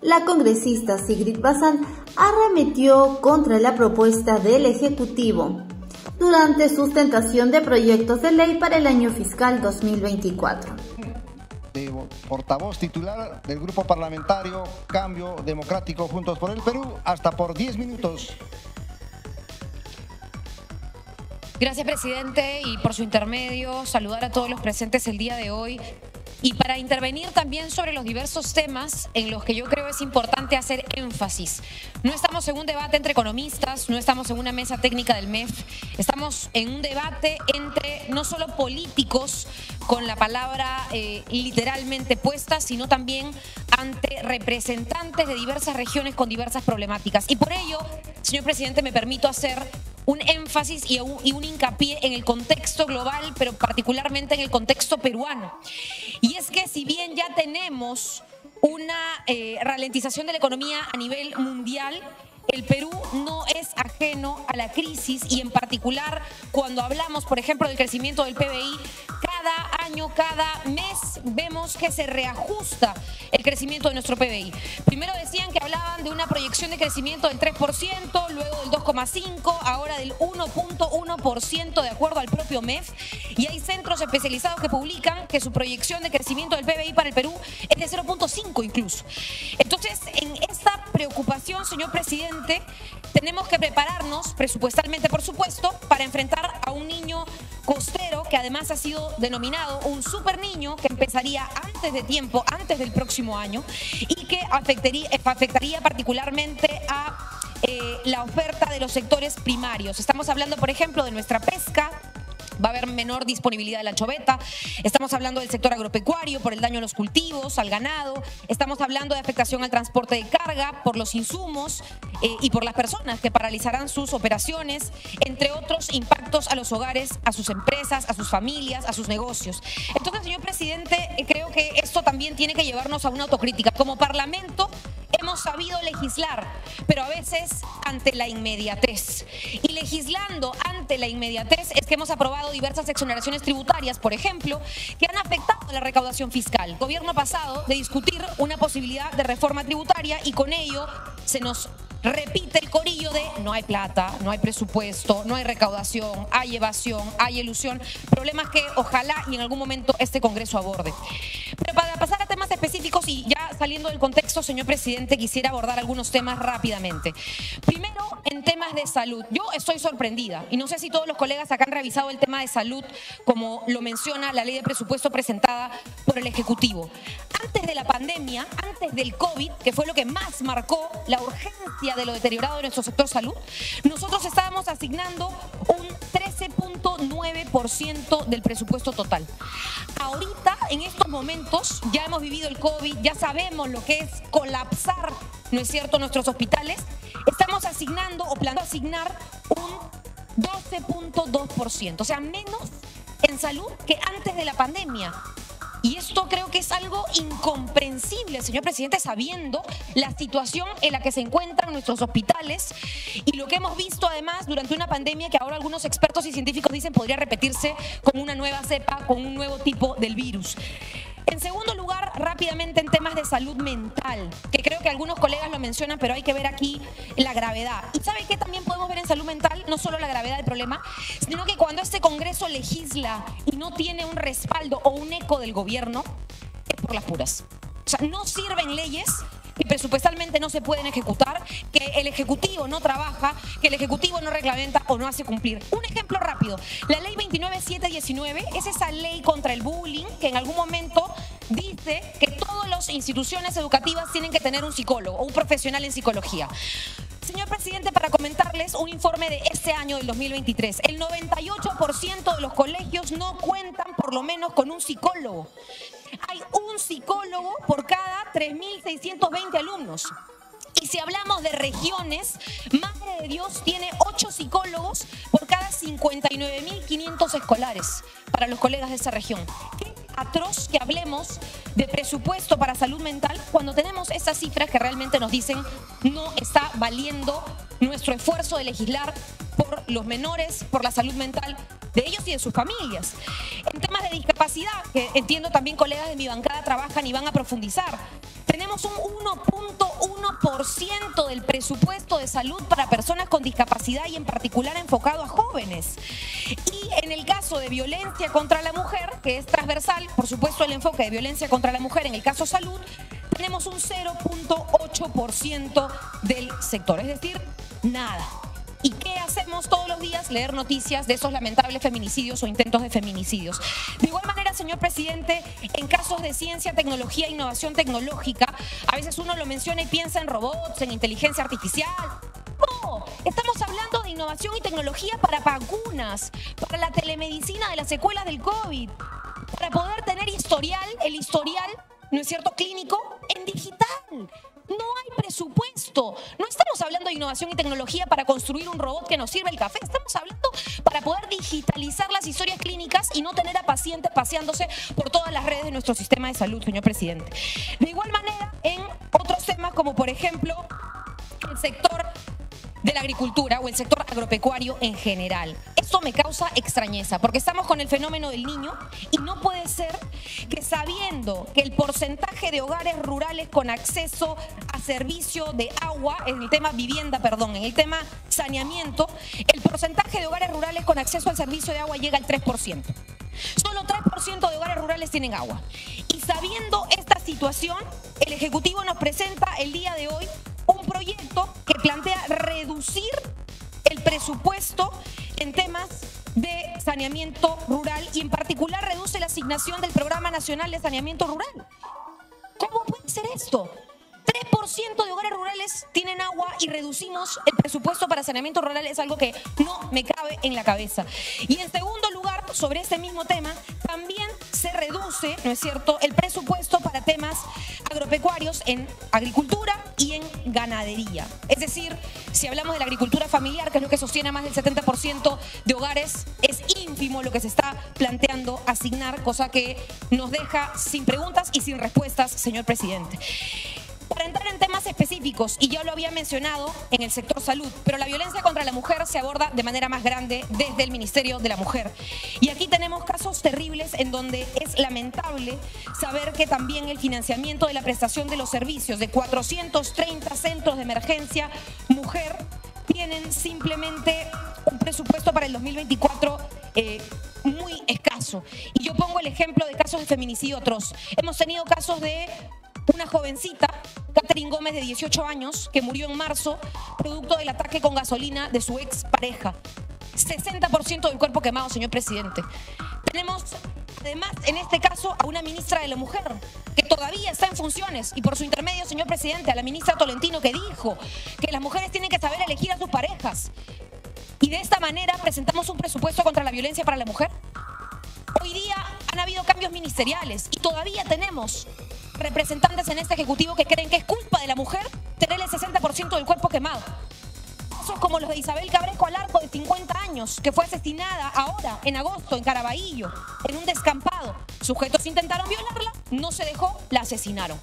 La congresista Sigrid Bazán arremetió contra la propuesta del Ejecutivo durante sustentación de proyectos de ley para el año fiscal 2024. Portavoz titular del Grupo Parlamentario Cambio Democrático Juntos por el Perú, hasta por 10 minutos. Gracias, presidente, y por su intermedio saludar a todos los presentes el día de hoy. Y para intervenir también sobre los diversos temas en los que yo creo es importante hacer énfasis. No estamos en un debate entre economistas, no estamos en una mesa técnica del MEF, estamos en un debate entre no solo políticos con la palabra literalmente puesta, sino también ante representantes de diversas regiones con diversas problemáticas. Y por ello, señor presidente, me permito hacer un énfasis y un hincapié en el contexto global, pero particularmente en el contexto peruano. Y es que si bien ya tenemos una ralentización de la economía a nivel mundial, el Perú no es ajeno a la crisis y en particular cuando hablamos, por ejemplo, del crecimiento del PBI, cada año, cada mes vemos que se reajusta el crecimiento de nuestro PBI. Primero decían que hablaban de una proyección de crecimiento del 3%, luego del 2,5%, ahora del 1,1% de acuerdo al propio MEF. Y hay centros especializados que publican que su proyección de crecimiento del PBI para el Perú es de 0,5 incluso. Entonces, en esta preocupación, señor presidente, tenemos que prepararnos presupuestalmente, por supuesto, para enfrentar a un niño costero que además ha sido denominado un super niño que empezaría antes de tiempo, antes del próximo año y que afectaría particularmente a la oferta de los sectores primarios. Estamos hablando, por ejemplo, de nuestra pesca. Va a haber menor disponibilidad de la anchoveta. Estamos hablando del sector agropecuario por el daño a los cultivos, al ganado. Estamos hablando de afectación al transporte de carga por los insumos y por las personas que paralizarán sus operaciones, entre otros impactos a los hogares, a sus empresas, a sus familias, a sus negocios. Entonces, señor presidente, creo que esto también tiene que llevarnos a una autocrítica. Como Parlamento hemos sabido legislar, pero a veces ante la inmediatez. Y legislando ante la inmediatez es que hemos aprobado diversas exoneraciones tributarias, por ejemplo, que han afectado a la recaudación fiscal. El gobierno pasado de discutir una posibilidad de reforma tributaria y con ello se nos repite el corillo de no hay plata, no hay presupuesto, no hay recaudación, hay evasión, hay elusión, problemas que ojalá y en algún momento este Congreso aborde. Pero para pasar a temas específicos y ya saliendo del contexto, señor presidente, quisiera abordar algunos temas rápidamente. Primero, en temas de salud. Yo estoy sorprendida y no sé si todos los colegas acá han revisado el tema de salud como lo menciona la ley de presupuesto presentada por el Ejecutivo. Antes de la pandemia, antes del COVID, que fue lo que más marcó la urgencia de lo deteriorado de nuestro sector salud, nosotros estábamos asignando un 13,9% del presupuesto total. Ahorita, en estos momentos, ya hemos vivido el COVID, ya sabemos lo que es colapsar, ¿no es cierto?, nuestros hospitales. Estamos asignando o planeando asignar un 12,2%, o sea, menos en salud que antes de la pandemia. Y esto creo que es algo incomprensible, señor presidente, sabiendo la situación en la que se encuentran nuestros hospitales y lo que hemos visto además durante una pandemia que ahora algunos expertos y científicos dicen podría repetirse como una nueva cepa, con un nuevo tipo del virus. En segundo lugar, rápidamente en temas de salud mental, que creo que algunos colegas lo mencionan, pero hay que ver aquí la gravedad. ¿Y sabe qué también podemos ver en salud mental? No solo la gravedad del problema, sino que cuando este Congreso legisla y no tiene un respaldo o un eco del gobierno, es por las puras. O sea, no sirven leyes y presupuestalmente no se pueden ejecutar, que el Ejecutivo no trabaja, que el Ejecutivo no reglamenta o no hace cumplir. Un ejemplo rápido, la ley 29719 es esa ley contra el bullying que en algún momento dice que todas las instituciones educativas tienen que tener un psicólogo o un profesional en psicología. Señor presidente, para comentarles un informe de este año, del 2023, el 98% de los colegios no cuentan por lo menos con un psicólogo. Hay un psicólogo por cada 3.620 alumnos. Y si hablamos de regiones, Madre de Dios tiene 8 psicólogos por cada 59.500 escolares para los colegas de esa región. Qué atroz que hablemos de presupuesto para salud mental cuando tenemos esas cifras que realmente nos dicen no está valiendo nuestro esfuerzo de legislar por los menores, por la salud mental, de ellos y de sus familias. En temas de discapacidad, que entiendo también colegas de mi bancada trabajan y van a profundizar, tenemos un 1.1% del presupuesto de salud para personas con discapacidad y en particular enfocado a jóvenes. Y en el caso de violencia contra la mujer, que es transversal, por supuesto el enfoque de violencia contra la mujer en el caso salud, tenemos un 0.8% del sector, es decir, nada. ¿Y qué hacemos todos los días? Leer noticias de esos lamentables feminicidios o intentos de feminicidios. De igual manera, señor presidente, en casos de ciencia, tecnología e innovación tecnológica, a veces uno lo menciona y piensa en robots, en inteligencia artificial. No, estamos hablando de innovación y tecnología para vacunas, para la telemedicina de las secuelas del COVID, para poder tener el historial, ¿no es cierto?, clínico en digital. No hay presupuesto. No estamos hablando de innovación y tecnología para construir un robot que nos sirva el café. Estamos hablando para poder digitalizar las historias clínicas y no tener a pacientes paseándose por todas las redes de nuestro sistema de salud, señor presidente. De igual manera, en otros temas como por ejemplo el sector de la agricultura o el sector agropecuario en general. Esto me causa extrañeza porque estamos con el fenómeno del Niño y no puede ser que sabiendo que el porcentaje de hogares rurales con acceso a servicio de agua, en el tema vivienda, perdón, en el tema saneamiento, el porcentaje de hogares rurales con acceso al servicio de agua llega al 3%. Solo 3% de hogares rurales tienen agua. Y sabiendo esta situación, el Ejecutivo nos presenta el día de hoy un proyecto que plantea reducir el presupuesto en temas de saneamiento rural y en particular reduce la asignación del Programa Nacional de Saneamiento Rural. ¿Cómo puede ser esto? 3% de hogares rurales tienen agua y reducimos el presupuesto para saneamiento rural, es algo que no me cabe en la cabeza. Y en segundo lugar, sobre este mismo tema, también se reduce, ¿no es cierto?, el presupuesto para temas agropecuarios en agricultura y en ganadería. Es decir, si hablamos de la agricultura familiar, que es lo que sostiene a más del 70% de hogares, es ínfimo lo que se está planteando asignar, cosa que nos deja sin preguntas y sin respuestas, señor presidente. Para entrar en temas específicos, y ya lo había mencionado en el sector salud, pero la violencia contra la mujer se aborda de manera más grande desde el Ministerio de la Mujer. Y aquí tenemos casos terribles en donde es lamentable saber que también el financiamiento de la prestación de los servicios de 430 centros de emergencia mujer tienen simplemente un presupuesto para el 2024 muy escaso. Y yo pongo el ejemplo de casos de feminicidio atroz. Hemos tenido casos de una jovencita, Catherine Gómez, de 18 años, que murió en marzo producto del ataque con gasolina de su expareja. 60% del cuerpo quemado, señor presidente. Tenemos, además, en este caso, a una ministra de la Mujer que todavía está en funciones y por su intermedio, señor presidente, a la ministra Tolentino, que dijo que las mujeres tienen que saber elegir a sus parejas. Y de esta manera presentamos un presupuesto contra la violencia para la mujer. Hoy día han habido cambios ministeriales y todavía tenemos representantes en este Ejecutivo que creen que es culpa de la mujer tener el 60% del cuerpo quemado. Casos como los de Isabel Cabrejo Alarco, de 50 años, que fue asesinada ahora, en agosto, en Caraballo, en un descampado. Sujetos intentaron violarla, no se dejó, la asesinaron.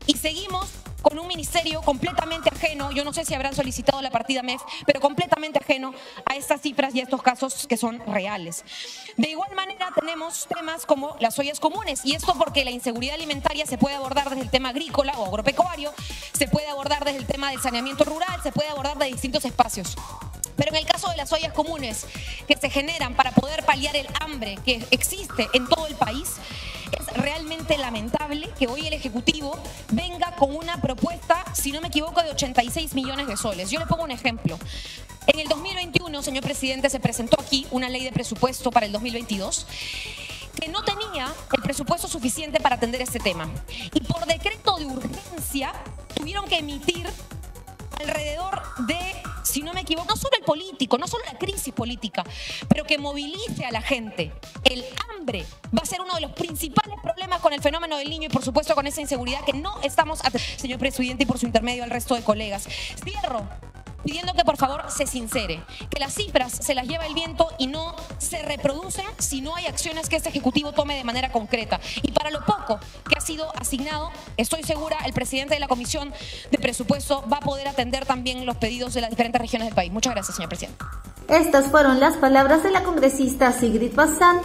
Y seguimos con un ministerio completamente ajeno, yo no sé si habrán solicitado la partida MEF, pero completamente ajeno a estas cifras y a estos casos que son reales. De igual manera tenemos temas como las ollas comunes, y esto porque la inseguridad alimentaria se puede abordar desde el tema agrícola o agropecuario, se puede abordar desde el tema del saneamiento rural, se puede abordar de distintos espacios. Pero en el caso de las ollas comunes que se generan para poder paliar el hambre que existe en todo el país, es realmente lamentable que hoy el Ejecutivo venga con una propuesta, si no me equivoco, de 86 millones de soles. Yo le pongo un ejemplo. En el 2021, señor presidente, se presentó aquí una ley de presupuesto para el 2022 que no tenía el presupuesto suficiente para atender este tema. Y por decreto de urgencia tuvieron que emitir alrededor de, si no me equivoco, no solo el político, no solo la crisis política, pero que movilice a la gente. El hambre va a ser uno de los principales problemas con el fenómeno del Niño y por supuesto con esa inseguridad que no estamos atendiendo, señor presidente, y por su intermedio al resto de colegas. Cierro pidiendo que por favor se sincere, que las cifras se las lleva el viento y no se reproducen si no hay acciones que este Ejecutivo tome de manera concreta. Y para lo poco que ha sido asignado, estoy segura, el presidente de la Comisión de Presupuesto va a poder atender también los pedidos de las diferentes regiones del país. Muchas gracias, señor presidente. Estas fueron las palabras de la congresista Sigrid Bazán.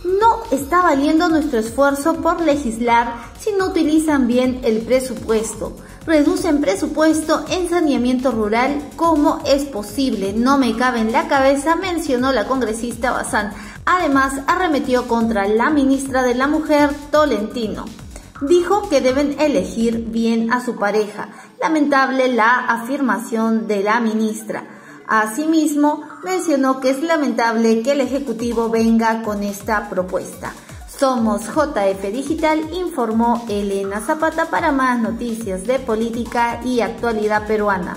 No está valiendo nuestro esfuerzo por legislar si no utilizan bien el presupuesto. Reducen presupuesto en saneamiento rural. ¿Cómo es posible? No me cabe en la cabeza, mencionó la congresista Bazán. Además, arremetió contra la ministra de la Mujer, Tolentino. Dijo que deben elegir bien a su pareja. Lamentable la afirmación de la ministra. Asimismo, mencionó que es lamentable que el Ejecutivo venga con esta propuesta. Somos JF Digital, informó Elena Zapata para más noticias de política y actualidad peruana.